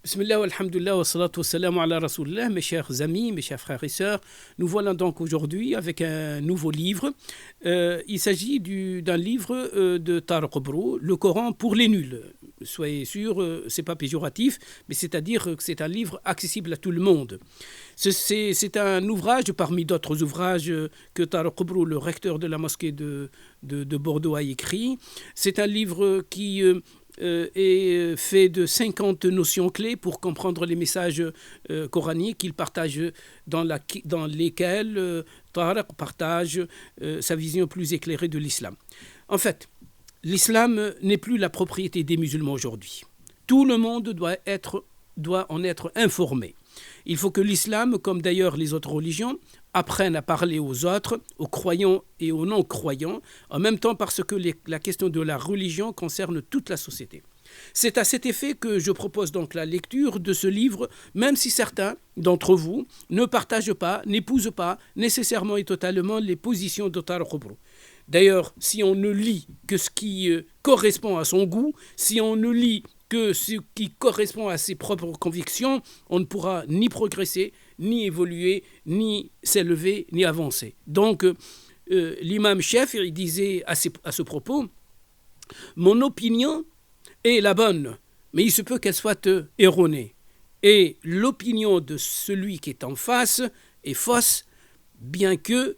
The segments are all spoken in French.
Bismillah, alhamdulillah, wa salatu wa salam ala rasulillah, mes chers amis, mes chers frères et sœurs. Nous voilà donc aujourd'hui avec un nouveau livre. Il s'agit d'un livre de Tariq Brou, Le Coran pour les nuls. Soyez sûrs, c'est pas péjoratif, mais c'est-à-dire que c'est un livre accessible à tout le monde. C'est un ouvrage parmi d'autres ouvrages que Tariq Brou, le recteur de la mosquée de Bordeaux, a écrit. C'est un livre qui est fait de 50 notions clés pour comprendre les messages coraniques qu'il partage dans lesquels Tariq partage sa vision plus éclairée de l'islam. En fait, l'islam n'est plus la propriété des musulmans aujourd'hui. Tout le monde doit en être informé. Il faut que l'islam, comme d'ailleurs les autres religions, apprenne à parler aux autres, aux croyants et aux non-croyants, en même temps parce que la question de la religion concerne toute la société. C'est à cet effet que je propose donc la lecture de ce livre, même si certains d'entre vous ne partagent pas, n'épousent pas nécessairement et totalement les positions de Tariq Brou. D'ailleurs, si on ne lit que ce qui correspond à son goût, si on ne lit que ce qui correspond à ses propres convictions, on ne pourra ni progresser, ni évoluer, ni s'élever, ni avancer. Donc, l'imam Shafi'i disait à ce propos, « Mon opinion est la bonne, mais il se peut qu'elle soit erronée. Et l'opinion de celui qui est en face est fausse, bien qu'elle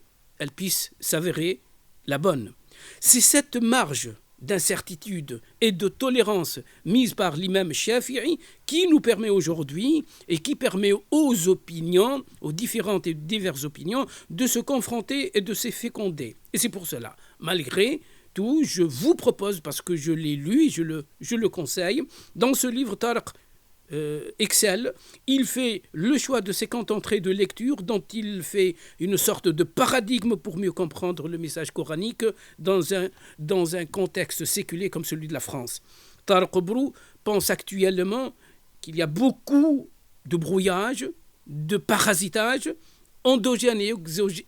puisse s'avérer la bonne. » C'est cette marge d'incertitude et de tolérance mise par l'imam Shafi'i qui nous permet aujourd'hui et qui permet aux opinions, aux différentes et diverses opinions, de se confronter et de se féconder. Et c'est pour cela, malgré tout, je vous propose, parce que je l'ai lu et je le conseille, dans ce livre Tariq excelle, il fait le choix de 50 entrées de lecture dont il fait une sorte de paradigme pour mieux comprendre le message coranique dans un contexte séculier comme celui de la France. Tariq Brou pense actuellement qu'il y a beaucoup de brouillage, de parasitage, endogène et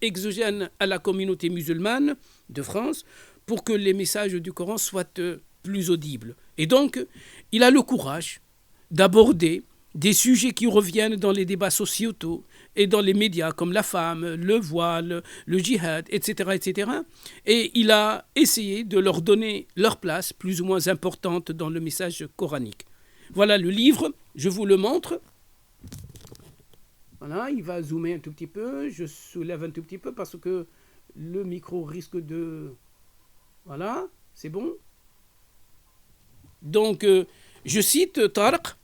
exogène à la communauté musulmane de France pour que les messages du Coran soient plus audibles. Et donc, il a le courage d'aborder des sujets qui reviennent dans les débats sociétaux et dans les médias comme la femme, le voile, le djihad, etc., etc. Et il a essayé de leur donner leur place plus ou moins importante dans le message coranique. Voilà le livre, je vous le montre. Voilà, il va zoomer un tout petit peu, je soulève un tout petit peu parce que le micro risque de... Voilà, c'est bon. Donc, je cite Tariq.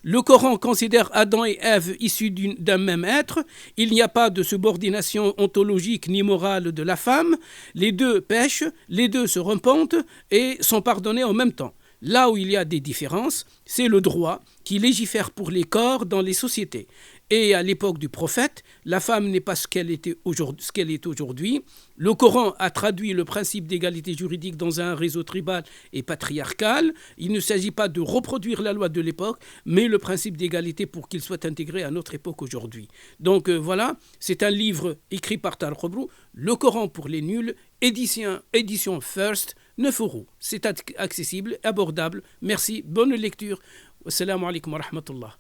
Le Coran considère Adam et Ève issus d'un même être. Il n'y a pas de subordination ontologique ni morale de la femme. Les deux pêchent, les deux se repentent et sont pardonnés en même temps. Là où il y a des différences, c'est le droit qui légifère pour les corps dans les sociétés. Et à l'époque du prophète, la femme n'est pas ce qu'elle est aujourd'hui. Le Coran a traduit le principe d'égalité juridique dans un réseau tribal et patriarcal. Il ne s'agit pas de reproduire la loi de l'époque, mais le principe d'égalité pour qu'il soit intégré à notre époque aujourd'hui. Donc voilà, c'est un livre écrit par Tariq Brou, Le Coran pour les nuls, édition First, 9 €. C'est accessible, abordable. Merci, bonne lecture. Wassalamu alaikum wa rahmatullah.